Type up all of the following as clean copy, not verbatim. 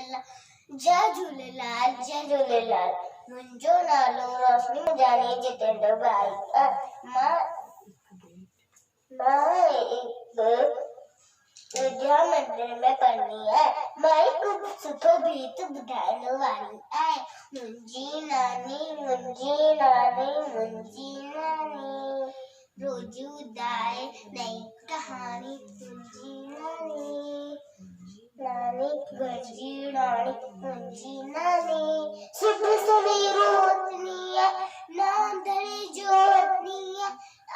जय झूलेलाल जय झूलेलाल। मुंहिंजो नालो रोशनी मुंजानी जितेंद्र भाई। मां एक विद्या मंदिर में पढ़नी है। मां एक सुठो गीत ॿुधाइण वारी आहे। मुंहिंजी नानी रोज ॿुधाए नई कहानी। मुंहिंजी नानी सुबह सवेरे उथनी है, नांदड़े जो हथनी है,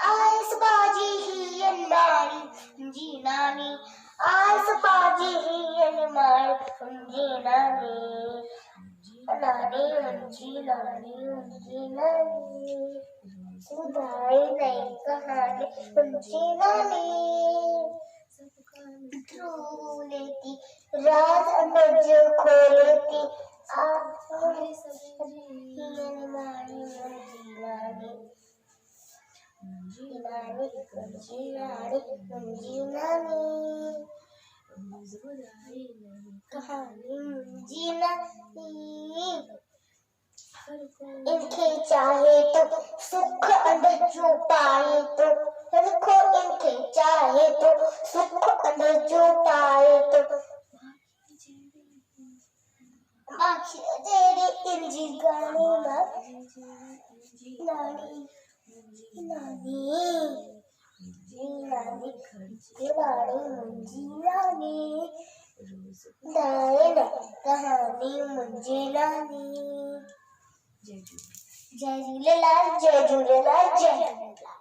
आयस बाजी ही अनमारी। मुंहिंजी नानी आयस बाजी ही अनमारी। मुंहिंजी नानी सुधाई नई कहानी। मुंहिंजी नानी लेती रात अंदर जो खोलती कहानी। मुंहिंजी नानी इनके चाहे तो सुख अंदर जो पाए तो इनके चाहे तो सुख अंदर जो पाए तो बाकी तेरे इंजी गानी नानी मुंहिंजी नानी कहानी। मुंहिंजी नानी जय झूलेलाल जय झूलेलाल जय झूलेलाल।